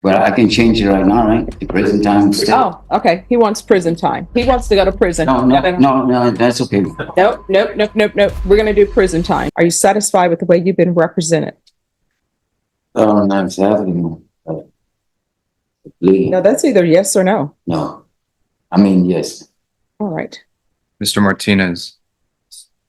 Well, I can change it right now, right? The prison time stay. Oh, okay. He wants prison time. He wants to go to prison. No, that's okay. Nope. We're going to do prison time. Are you satisfied with the way you've been represented? I'm sadly, Plea. No, that's either yes or no. No. I mean, yes. All right. Mr. Martinez,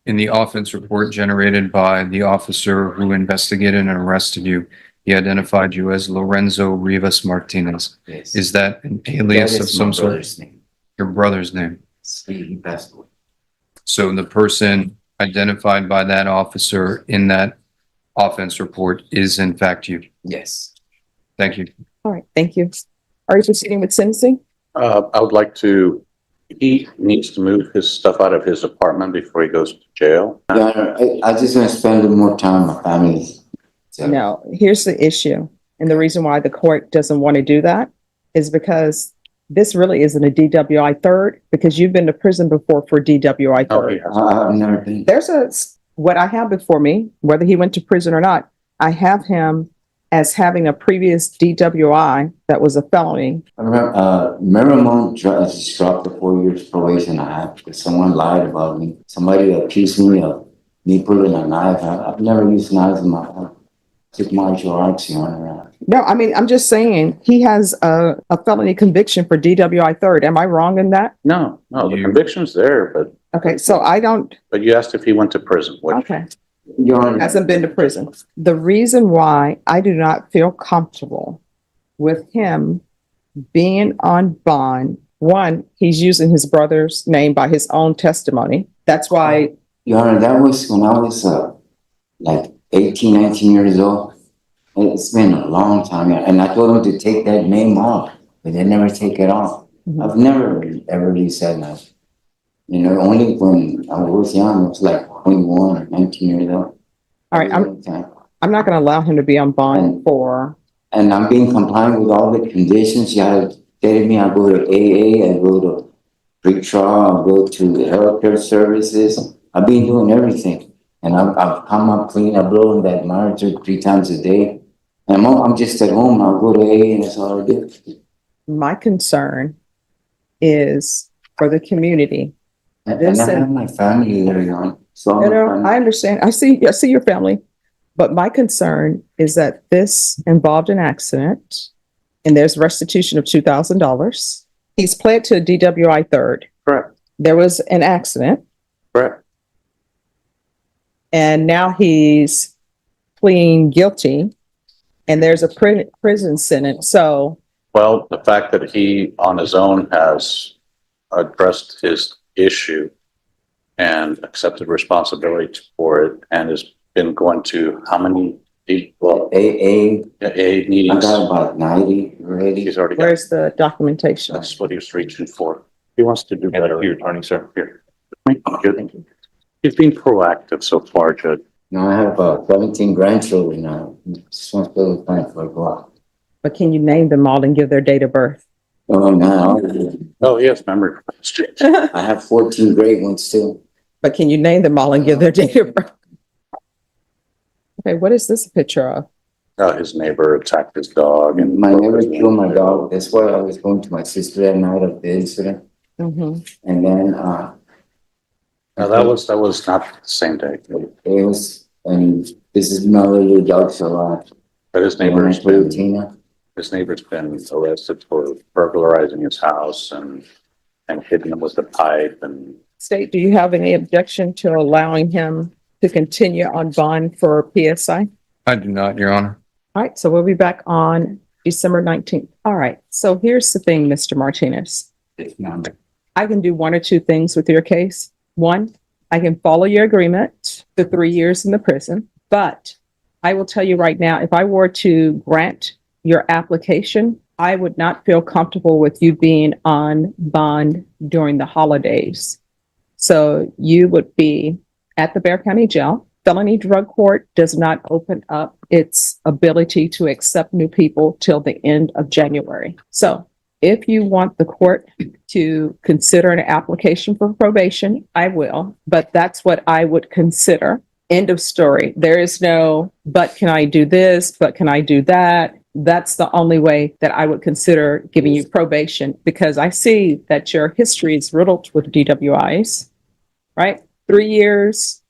in the offense report generated by the officer who investigated and arrested you, he identified you as Lorenzo Rivas Martinez. Yes. Is that an alias That of is some my sort? brother's name. Your brother's name. He passed away. So the person identified by that officer in that offense report is in fact you. Yes. Thank you. All right. Thank you. Are you proceeding with sentencing? I would like to, he needs to move his stuff out of his apartment before he goes to jail. Yeah, I just want to spend a little more time with my family. So, No. Here's the issue. And the reason why the court doesn't want to do that is because this really isn't a DWI third, because you've been to prison before for DWI Oh, third. he has. I've never been. There's what I have before me, whether he went to prison or not, I have him as having a previous DWI that was a felony. I remember, Miramont just dropped the 4 years probation I have because someone lied about me. Somebody accused me of me pulling a knife. I've never used knives in my life. Took martial arts, you know. No, I mean, I'm just saying he has a felony conviction for DWI third. Am I wrong in that? No, the conviction's there, Okay, so I don't, but you asked if he went to prison, which okay, Your Honor, hasn't been to prison. The reason why I do not feel comfortable with him being on bond, one, he's using his brother's name by his own testimony. That's why, Your Honor, that was when I was like 18, 19 years old. It's been a long time. And I told them to take that name off, but they never take it off. I've never ever really said that. You know, only when I was young, it was like 21 or 19 years old. all right, I'm not going to allow him to be on bond for, And I'm being compliant with all the conditions. You have stated me, I go to AA, I go to pre-trial, I go to healthcare services. I've been doing everything. And I've come up clean. I blow in that monitor 3 times a day. And I'm just at home. I'll go to AA and that's all I do. my concern is for the community. And I have my family there, Your Honor. So You know, I understand. I see your family, but my concern is that this involved an accident and there's restitution of $2,000. He's pled to a DWI third. correct, There was an accident correct. and now he's pleading guilty and there's a prison sentence. So, Well, the fact that he on his own has addressed his issue and accepted responsibility for it and has been going to how many, well, AA, AA I meetings? got about 90 already. He's already got, where's the documentation? that's what he was reaching for. He wants to do better. Your attorney, sir. Here. Thank you. He's been proactive so far, Judge. Now I have 17 grandchildren now. Just want to spend time for a while. But can you name them all and give their date of birth? Oh, no. Oh, yes, memory. I have 14 great ones too. But can you name them all and give their date of birth? Okay, what is this a picture of? His neighbor attacked his dog and My neighbor killed my dog. That's why I was going to my sister that night of the incident. Mhm. And then No, that was not the same day. it was, and this is my little dog, so But his neighbor's Tina. been arrested for burglarizing his house and hitting him with a pipe and State, do you have any objection to allowing him to continue on bond for PSI? I do not, Your Honor. All right, so we'll be back on December 19th. All right, so here's the thing, Mr. Martinez. I can do one or two things with your case. One, I can follow your agreement, the 3 years in the prison, but I will tell you right now, if I were to grant your application, I would not feel comfortable with you being on bond during the holidays. So you would be at the Bexar County Jail. Felony drug court does not open up its ability to accept new people till the end of January. So if you want the court to consider an application for probation, I will, but that's what I would consider. End of story. There is no, but can I do this? But can I do that? that's the only way that I would consider giving you probation, because I see that your history is riddled with DWIs, right? 3 years,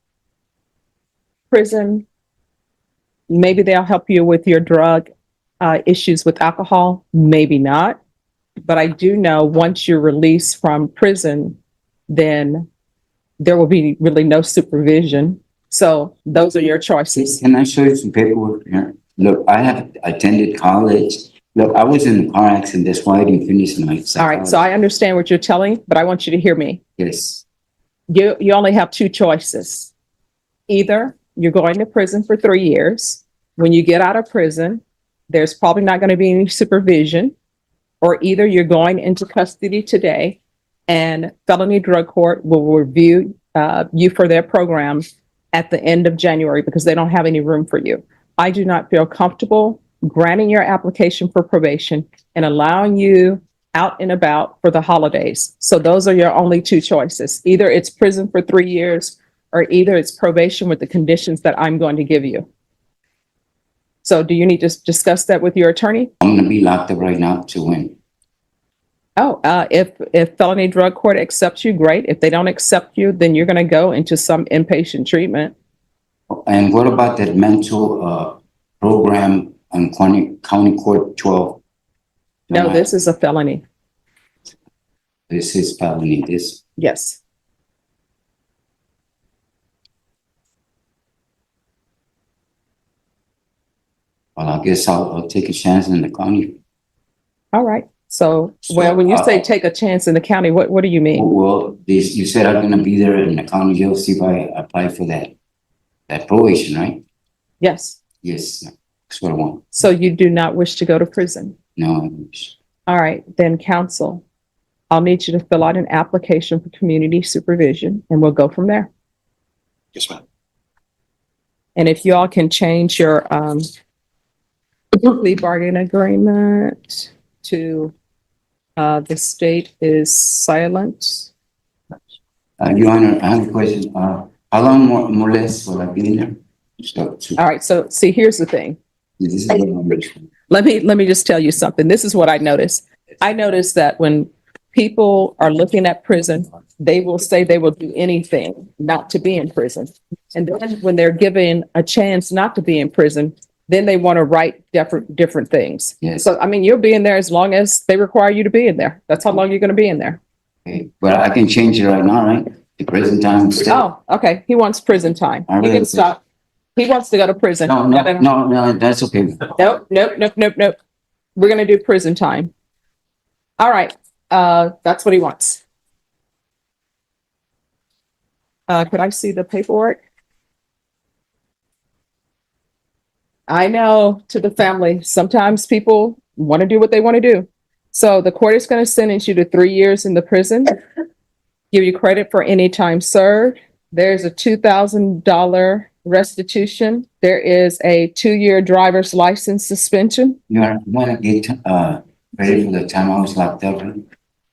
prison. Maybe they'll help you with your drug issues with alcohol, maybe not. But I do know once you're released from prison, then there will be really no supervision. So those are your choices. Can I show you some paperwork here? Look, I have attended college. Look, I was in a car accident. That's why I didn't finish my All right, psychology. so I understand what you're telling, but I want you to hear me. Yes, You only have two choices. Either you're going to prison for 3 years. When you get out of prison, there's probably not going to be any supervision, or either you're going into custody today and felony drug court will review you for their programs at the end of January because they don't have any room for you. I do not feel comfortable granting your application for probation and allowing you out and about for the holidays. So those are your only two choices. Either it's prison for 3 years or either it's probation with the conditions that I'm going to give you. So do you need to discuss that with your attorney? I'm gonna be locked up right now to win. Oh, if felony drug court accepts you, great. If they don't accept you, then you're going to go into some inpatient treatment. And what about that mental program on County Court 12? No, this is a felony. This is felony, this. Yes. Well, I guess I'll take a chance in the county. All right. So, well, when you say take a chance in the county, what do you mean? Well, you said I'm gonna be there in the county jail, see if I apply for that probation, right? Yes. Yes, that's what I want. So you do not wish to go to prison. No, All right, then counsel, I'll need you to fill out an application for community supervision and we'll go from there. Yes, ma'am. And if you all can change your plea bargain agreement to the state is silent. Your Honor, I have a question. How long more or less will I be in there? All right, so see, here's the thing. This is what I'm- Let me just tell you something. This is what I noticed. I noticed that when people are looking at prison, they will say they will do anything not to be in prison. And then when they're given a chance not to be in prison, then they want to write different things. Yes. So, I mean, you'll be in there as long as they require you to be in there. That's how long you're going to be in there. Okay, but I can change it right now, right? The prison time. Oh, okay. He wants prison time. I He really can stop. He wants to go to prison. No, that's okay. Nope. We're going to do prison time. All right. That's what he wants. Could I see the paperwork? I know, to the family, sometimes people want to do what they want to do. So the court is going to sentence you to 3 years in the prison, give you credit for any time served. There's a $2,000 restitution. There is a 2-year driver's license suspension. You want to get ready for the time I was locked up, right?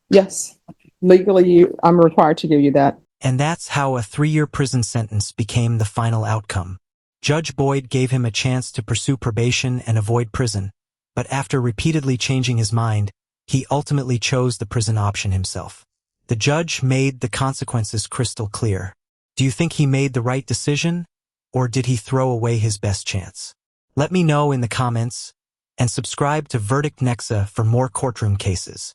Yes, legally, I'm required to give you that. And that's how a 3-year prison sentence became the final outcome. Judge Boyd gave him a chance to pursue probation and avoid prison, but after repeatedly changing his mind, he ultimately chose the prison option himself. The judge made the consequences crystal clear. Do you think he made the right decision, or did he throw away his best chance? Let me know in the comments, and subscribe to Verdict NEXA for more courtroom cases.